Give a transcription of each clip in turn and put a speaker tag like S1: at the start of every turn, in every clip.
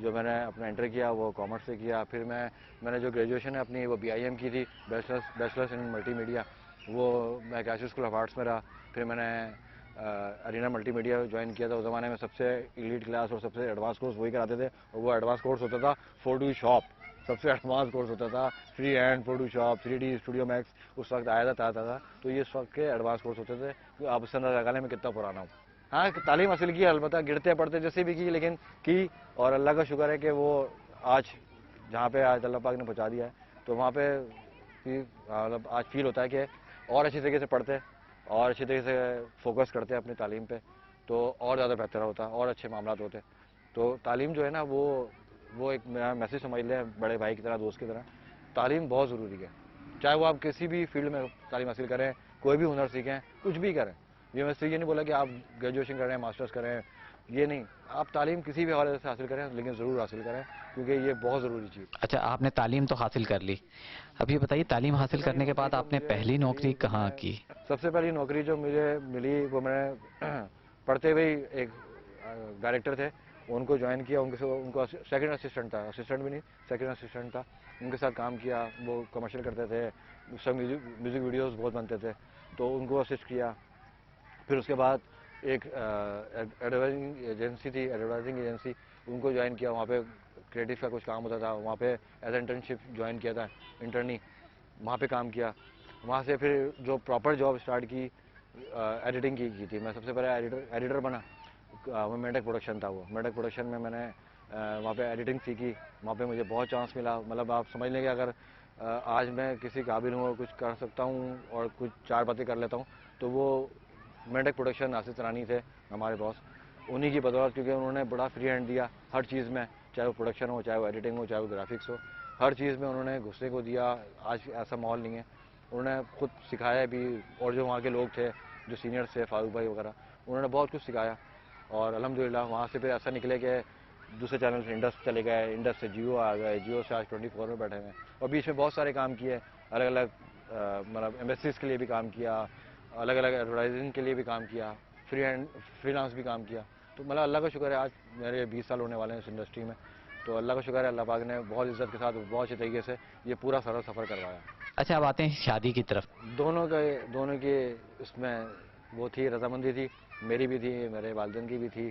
S1: جو میں نے اپنا انٹر کیا وہ کامرس سے کیا. پھر میں نے جو گریجویشن ہے اپنی وہ BIM کی تھی, بیچلرس ان ملٹی میڈیا, وہ میں کیشو اسکول آف آرٹس میں رہا. پھر میں نے ارینا ملٹی میڈیا جوائن کیا تھا. اس زمانے میں سب سے ایلیٹ کلاس اور سب سے ایڈوانس کورس وہی کراتے تھے, اور وہ ایڈوانس کورس ہوتا تھا فوٹوشاپ. سب سے ایڈوانس کورس ہوتا تھا free hand Photoshop, 3D studio max اس وقت آیا تھا. تو یہ اس وقت کے ایڈوانس کورس ہوتے تھے. آپ اس سے اندازہ لگانے میں کتنا پرانا ہوں. ہاں تعلیم حاصل کی البتہ گرتے پڑتے جیسے بھی کی, لیکن کی, اور اللہ کا شکر ہے کہ وہ آج جہاں پہ آج اللہ پاک نے پہنچا دیا ہے, تو وہاں پہ مطلب آج فیل ہوتا ہے کہ اور اچھی طریقے سے پڑھتے اور اچھی طریقے سے فوکس کرتے اپنی تعلیم پہ تو اور زیادہ بہتر ہوتا اور اچھے معاملات ہوتے. تو تعلیم جو ہے نا وہ ایک میرا میسیج سمجھ لیں بڑے بھائی کی طرح, دوست کی طرح. تعلیم بہت ضروری ہے, چاہے وہ آپ کسی بھی فیلڈ میں تعلیم حاصل کریں, کوئی بھی ہنر سیکھیں, کچھ بھی کریں. یہ میں یہ نہیں بولا کہ آپ گریجویشن کریں, ماسٹرز کریں, یہ نہیں. آپ تعلیم کسی بھی حوالے سے حاصل کریں, لیکن ضرور حاصل کریں کیونکہ یہ بہت ضروری چیز.
S2: اچھا, آپ نے تعلیم تو حاصل کر لی, اب یہ بتائیے تعلیم حاصل کرنے کے بعد آپ نے پہلی نوکری کہاں کی؟
S1: سب سے پہلی نوکری جو مجھے ملی وہ میں نے پڑھتے ہوئے ایک ڈائریکٹر تھے ان کو جوائن کیا. ان کو سیکنڈ اسسٹنٹ تھا, اسسٹنٹ بھی نہیں سیکنڈ اسسٹنٹ تھا. ان کے ساتھ کام کیا. وہ کمرشل کرتے تھے, سب میوزک ویڈیوز بہت بنتے تھے, تو ان کو اسسٹ کیا. پھر اس کے بعد ایک ایڈورٹائزنگ ایجنسی ان کو جوائن کیا. وہاں پہ کریٹو کا کچھ کام ہوتا تھا, وہاں پہ ایز انٹرنشپ جوائن کیا تھا, انٹرنی وہاں پہ کام کیا. وہاں سے پھر جو پراپر جاب اسٹارٹ کی ایڈیٹنگ کی تھی. میں سب سے پہلے ایڈیٹر بنا. وہ میڈک پروڈکشن تھا. وہ میڈک پروڈکشن میں نے وہاں پہ ایڈیٹنگ سیکھی. وہاں پہ مجھے بہت چانس ملا. مطلب آپ سمجھ لیں کہ اگر آج میں کسی قابل ہوں اور کچھ کر سکتا ہوں اور کچھ چار باتیں کر لیتا ہوں تو وہ میڈک پروڈکشن آصف سرانی تھے ہمارے باس, انہی کی بدولت, کیونکہ انہوں نے بڑا فری ہینڈ دیا ہر چیز میں, چاہے وہ پروڈکشن ہو, چاہے وہ ایڈیٹنگ ہو, چاہے وہ گرافکس ہو, ہر چیز میں انہوں نے غصے کو دیا. آج ایسا ماحول نہیں ہے. انہوں نے خود سکھایا بھی, اور جو وہاں کے لوگ تھے جو سینئرس تھے فاروق بھائی وغیرہ, انہوں نے بہت کچھ سکھایا. اور الحمدللہ وہاں سے پھر ایسا نکلے کہ دوسرے چینل سے انڈس چلے گئے, انڈس سے جیو آ گئے, جیو سے آج 24 میں بیٹھے ہوئے ہیں. اور بیچ میں بہت سارے کام کیے, الگ الگ مطلب ایمبیسیز کے لیے بھی کام کیا, الگ الگ ایڈورٹائزنگ کے لیے بھی کام کیا, فری لانس بھی کام کیا. تو مطلب اللہ کا شکر ہے آج میرے 20 سال ہونے والے ہیں اس انڈسٹری میں. تو اللہ کا شکر ہے, اللہ پاک نے بہت عزت کے ساتھ بہت اچھے طریقے سے یہ پورا سفر کروایا.
S2: اچھا, اب آتے ہیں شادی کی طرف.
S1: دونوں کی اس میں وہ تھی, رضامندی تھی, میری بھی تھی, میرے والدین کی بھی تھی.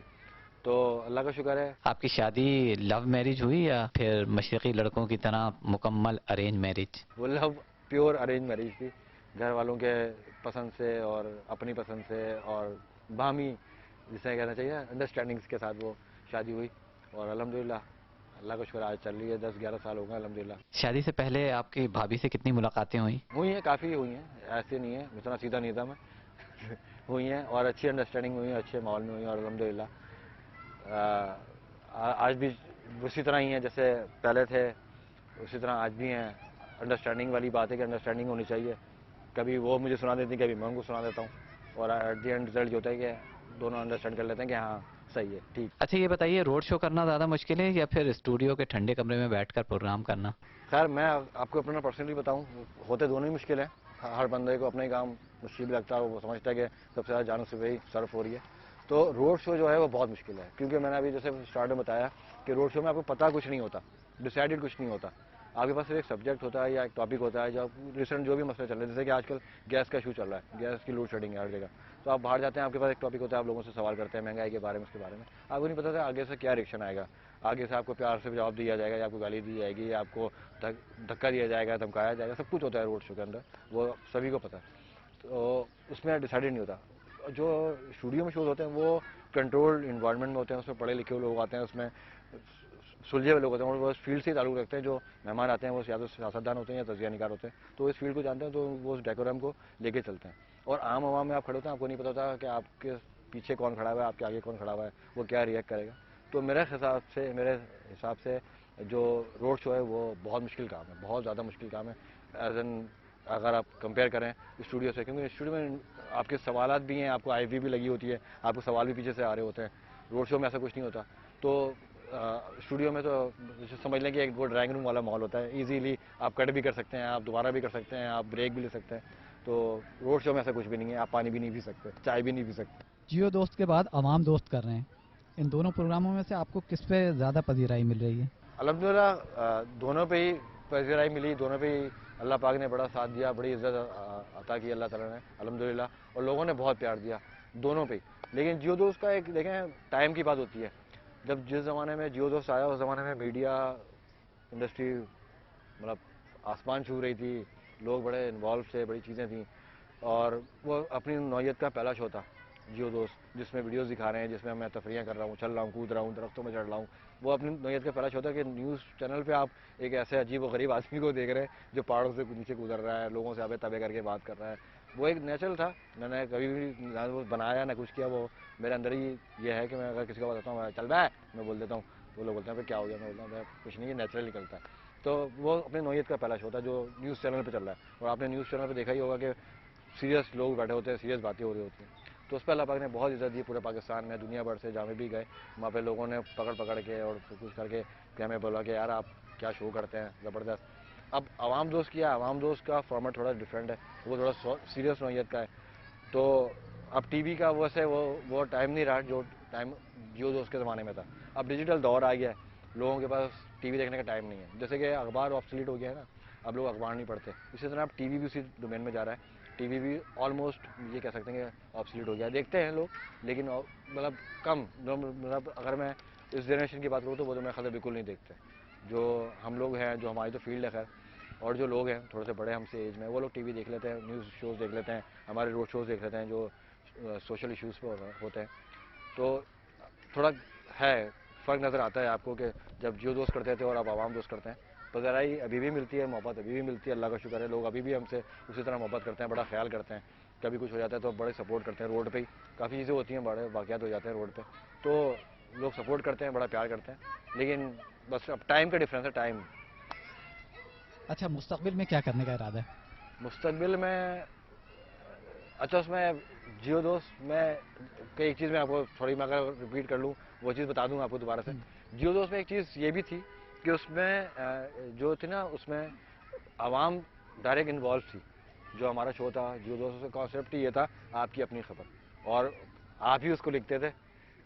S1: تو اللہ کا شکر ہے.
S2: آپ کی شادی لو میرج ہوئی یا پھر مشرقی لڑکوں کی طرح مکمل ارینج میرج؟
S1: وہ لو پیور ارینج میرج تھی, گھر والوں کے پسند سے اور اپنی پسند سے اور باہمی جسے کہنا چاہیے انڈرسٹینڈنگس کے ساتھ وہ شادی ہوئی. اور الحمدللہ اللہ کا شکر آج چل رہی ہے, 10-11 سال ہو گئے الحمدللہ.
S2: شادی سے پہلے آپ کی بھابھی سے کتنی ملاقاتیں ہوئی؟
S1: ہوئی ہیں, کافی ہوئی ہیں, ایسے نہیں ہے, اتنا سیدھا نہیں تھا میں. ہوئی ہیں اور اچھی انڈرسٹینڈنگ ہوئی, اچھے ماحول میں ہوئی. اور الحمدللہ آج بھی اسی طرح ہی ہیں جیسے پہلے تھے, اسی طرح آج بھی ہیں. انڈرسٹینڈنگ والی بات ہے کہ انڈرسٹینڈنگ ہونی چاہیے. کبھی وہ مجھے سنا دیتی ہیں, کبھی میں ان کو سنا دیتا ہوں, اور ایٹ دی اینڈ رزلٹ جو ہوتا ہے کہ دونوں انڈرسٹینڈ کر لیتے ہیں کہ ہاں صحیح ہے, ٹھیک.
S2: اچھا, یہ بتائیے روڈ شو کرنا زیادہ مشکل ہے یا پھر اسٹوڈیو کے ٹھنڈے کمرے میں بیٹھ کر پروگرام کرنا؟
S1: خیر میں آپ کو اپنا پرسنلی بتاؤں, ہوتے دونوں ہی مشکل ہیں. ہر بندے کو اپنا ہی کام مشکل لگتا ہے, وہ سمجھتا ہے کہ سب سے زیادہ جانوں سے وہی صرف ہو رہی ہے. تو روڈ شو جو ہے وہ بہت مشکل ہے, کیونکہ میں نے ابھی جیسے اسٹارٹ میں بتایا کہ روڈ شو میں آپ کو پتہ کچھ نہیں ہوتا, ڈیسائیڈڈ کچھ نہیں ہوتا. آپ کے پاس صرف ایک سبجیکٹ ہوتا ہے یا ایک ٹاپک ہوتا ہے, جو ریسنٹ جو بھی مسئلے چل رہے ہیں, جیسے کہ آج کل گیس کا ایشو چل رہا ہے, گیس کی لوڈ شیڈنگ ہے ہر جگہ. تو آپ باہر جاتے ہیں, آپ کے پاس ایک ٹاپک ہوتا ہے, آپ لوگوں سے سوال کرتے ہیں مہنگائی کے بارے میں, اس کے بارے میں. آپ کو نہیں پتا تھا آگے سے کیا ریئیکشن آئے گا, آگے سے آپ کو پیار سے جواب دیا جائے گا یا آپ کو گالی دی جائے گی یا آپ کو دھکا دیا جائے گا, دھمکایا جائے گا, سب کچھ ہوتا ہے روڈ شو کے اندر, وہ سبھی کو پتہ ہے. تو اس میں ڈیسائیڈڈ نہیں ہوتا. جو اسٹوڈیو میں شوز ہوتے ہیں وہ کنٹرول انوائرمنٹ میں ہوتے ہیں, اس میں پڑھے لکھے لوگ آتے ہیں, اس میں سلجھے ہوئے لوگ ہوتے ہیں, اور وہ اس فیلڈ سے ہی تعلق رکھتے ہیں. جو مہمان آتے ہیں وہ یا تو سیاستدان ہوتے ہیں یا تجزیہ نگار ہوتے ہیں, تو اس فیلڈ کو جانتے ہیں, تو وہ اس ڈیکورم کو لے کے چلتے ہیں. اور عام عوام میں آپ کھڑے ہوتے ہیں, آپ کو نہیں پتا ہوتا کہ آپ کے پیچھے کون کھڑا ہوا ہے, آپ کے آگے کون کھڑا ہوا ہے, وہ کیا ریئیکٹ کرے گا. تو میرے حساب سے جو روڈ شو ہے وہ بہت مشکل کام ہے, بہت زیادہ مشکل کام ہے, ایز این اگر آپ کمپیئر کریں اسٹوڈیو سے. کیونکہ اسٹوڈیو میں آپ کے سوالات بھی ہیں, آپ کو آئی وی بھی لگی ہوتی ہے, آپ کو سوال بھی پیچھے سے آ رہے ہوتے ہیں. روڈ شو میں ایسا کچھ نہیں ہوتا. تو اسٹوڈیو میں تو سمجھ لیں کہ ایک وہ ڈرائنگ روم والا ماحول ہوتا ہے, ایزیلی آپ کٹ بھی کر سکتے ہیں, آپ دوبارہ بھی کر سکتے ہیں, آپ بریک بھی لے سکتے ہیں. تو روڈ شو میں ایسا کچھ بھی نہیں ہے, آپ پانی بھی نہیں پی سکتے, چائے بھی نہیں پی سکتے.
S3: جیو دوست کے بعد عوام دوست کر رہے ہیں, ان دونوں پروگراموں میں سے آپ کو کس پہ زیادہ پذیرائی مل رہی ہے؟
S1: الحمدللہ دونوں پہ ہی پذیرائی ملی, دونوں پہ ہی اللہ پاک نے بڑا ساتھ دیا, بڑی عزت عطا کی اللہ تعالیٰ نے الحمدللہ, اور لوگوں نے بہت پیار دیا دونوں پہ ہی. لیکن جیو دوست کا ایک دیکھیں ٹائم کی بات ہوتی ہے, جب جس زمانے میں جیو دوست آیا اس زمانے میں میڈیا انڈسٹری مطلب آسمان چھو رہی تھی, لوگ بڑے انوالو تھے, بڑی چیزیں تھیں, اور وہ اپنی نوعیت کا پہلا شو تھا جیو دوست, جس میں ویڈیوز دکھا رہے ہیں, جس میں میں تفریح کر رہا ہوں, چل رہا ہوں, کود رہا ہوں, درختوں میں چڑھ رہا ہوں. وہ اپنی نوعیت کا پہلا شو تھا کہ نیوز چینل پہ آپ ایک ایسے عجیب و غریب آدمی کو دیکھ رہے ہیں جو پہاڑوں سے نیچے گزر رہا ہے, لوگوں سے آبے تابے کر کے بات کر رہا ہے. وہ ایک نیچرل تھا, میں نے کبھی بھی نہ وہ بنایا نہ کچھ کیا, وہ میرے اندر ہی یہ ہے کہ میں اگر کسی کو بتاتا ہوں چل رہا ہے میں بول دیتا ہوں, تو وہ لوگ بولتے ہیں پھر کیا ہو گیا, میں بولتا ہوں کچھ نہیں, یہ نیچرل نکلتا ہے. تو وہ اپنی نوعیت کا پہلا شو تھا جو نیوز چینل پہ چل رہا ہے, اور آپ نے نیوز چینل پہ دیکھا ہی ہوگا کہ سیریس لوگ بیٹھے ہوتے ہیں, سیریس باتیں ہو رہی ہوتی ہیں. تو اس پہ اللہ پاک نے بہت عزت دی پورے پاکستان میں, دنیا بھر سے جہاں بھی گئے وہاں پہ لوگوں نے پکڑ کے اور کچھ کر کے کہ ہمیں بولا کہ یار آپ کیا شو کرتے ہیں زبردست. اب عوام دوست کیا, عوام دوست کا فارمیٹ تھوڑا ڈفرینٹ ہے, وہ تھوڑا سیریس نوعیت کا ہے. تو اب ٹی وی کا ویسے وہ ٹائم نہیں رہا جو ٹائم جیو دوست کے زمانے میں تھا. اب ڈیجیٹل دور آ گیا ہے, لوگوں کے پاس ٹی وی دیکھنے کا ٹائم نہیں ہے. جیسے کہ اخبار آبسلیٹ ہو گیا ہے نا, اب لوگ اخبار نہیں پڑھتے, اسی طرح اب ٹی وی بھی اسی ڈومین میں جا رہا ہے. ٹی وی بھی آلموسٹ یہ کہہ سکتے ہیں کہ آبسلیٹ ہو گیا ہے. دیکھتے ہیں لوگ لیکن مطلب کم, مطلب اگر میں اس جنریشن کی بات کروں تو وہ تو میرے خیال سے بالکل نہیں دیکھتے. جو ہم لوگ ہیں, جو ہماری تو فیلڈ ہے خیر, اور جو لوگ ہیں تھوڑے سے بڑے ہم سے ایج میں, وہ لوگ ٹی وی دیکھ لیتے ہیں, نیوز شوز دیکھ لیتے ہیں, ہمارے روڈ شوز دیکھ لیتے ہیں جو سوشل ایشوز پہ ہوتے ہیں. تو تھوڑا ہے فرق نظر آتا ہے آپ کو کہ جب جیو دوست کرتے تھے اور اب عوام دوست کرتے ہیں. پذیرائی ابھی بھی ملتی ہے, محبت ابھی بھی ملتی ہے, اللہ کا شکر ہے, لوگ ابھی بھی ہم سے اسی طرح محبت کرتے ہیں, بڑا خیال کرتے ہیں. کبھی کچھ ہو جاتا ہے تو بڑے سپورٹ کرتے ہیں, روڈ پہ ہی کافی چیزیں ہوتی ہیں, بڑے واقعات ہو جاتے ہیں روڈ پہ, تو لوگ سپورٹ کرتے ہیں, بڑا پیار کرتے ہیں. لیکن بس اب ٹائم کا ڈفرینس ہے, ٹائم.
S3: اچھا, مستقبل میں کیا کرنے کا ارادہ ہے؟
S1: مستقبل میں اچھا, اس میں جیو دوست میں ایک چیز میں آپ کو تھوڑی میں اگر ریپیٹ کر لوں وہ چیز بتا دوں آپ کو دوبارہ سے. جیو دوست میں ایک چیز یہ بھی تھی کہ اس میں جو تھی نا, اس میں عوام ڈائریکٹ انوالو تھی. جو ہمارا شو تھا جیو دوست کا کانسیپٹ یہ تھا آپ کی اپنی خبر, اور آپ ہی اس کو لکھتے تھے,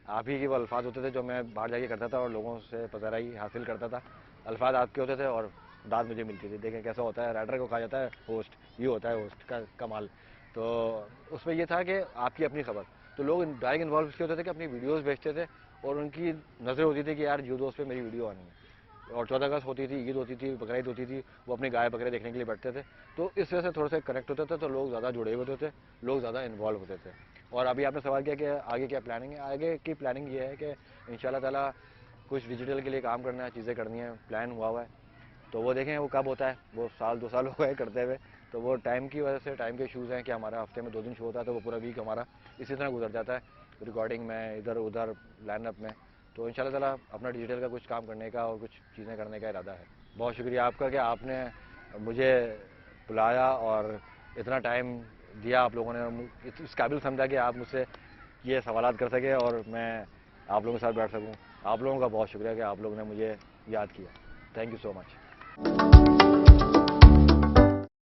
S1: آپ ہی کے وہ الفاظ ہوتے تھے جو میں باہر جا کے کرتا تھا اور لوگوں سے پذیرائی حاصل کرتا تھا. الفاظ آپ کے ہوتے تھے اور داد مجھے ملتی تھی. دیکھیں کیسا ہوتا ہے, رائٹر کو کہا جاتا ہے ہوسٹ, یہ ہوتا ہے ہوسٹ کا کمال. تو اس میں یہ تھا کہ آپ کی اپنی خبر, تو لوگ ڈائریکٹ انوالو اس لیے ہوتے تھے کہ اپنی ویڈیوز بھیجتے تھے اور ان کی نظر ہوتی تھی کہ یار جیو دوست پہ میری ویڈیو آنی ہے. اور 14 اگست ہوتی تھی, عید ہوتی تھی, بقرعید ہوتی تھی, وہ اپنی گائے بکرے دیکھنے کے لیے بیٹھتے تھے. تو اس وجہ سے تھوڑے سے کنیکٹ ہوتے تھے, تو لوگ زیادہ جڑے ہوتے تھے, لوگ زیادہ انوالو ہوتے تھے. اور ابھی آپ نے سوال کیا کہ آگے کیا پلاننگ ہے. آگے کی پلاننگ یہ ہے کہ انشاءاللہ تعالیٰ کچھ ڈیجیٹل کے لیے کام کرنا ہے, چیزیں کرنی ہیں, پلان ہوا ہے. تو وہ دیکھیں وہ کب ہوتا ہے, وہ سال 2 سال ہو گئے کرتے ہوئے. تو وہ ٹائم کی وجہ سے, ٹائم کے ایشوز ہیں کہ ہمارا ہفتے میں 2 دن شو ہوتا ہے, تو وہ پورا ویک ہمارا اسی طرح گزر جاتا ہے ریکارڈنگ میں, ادھر ادھر لائن اپ میں. تو انشاءاللہ تعالیٰ اپنا ڈیجیٹل کا کچھ کام کرنے کا اور کچھ چیزیں کرنے کا ارادہ ہے. بہت شکریہ آپ کا کہ آپ نے مجھے بلایا اور اتنا ٹائم دیا, آپ لوگوں نے اس قابل سمجھا کہ آپ مجھ سے یہ سوالات کر سکے اور میں آپ لوگوں کے ساتھ بیٹھ سکوں. آپ لوگوں کا بہت شکریہ کہ آپ لوگوں نے مجھے یاد کیا. Thank you so much.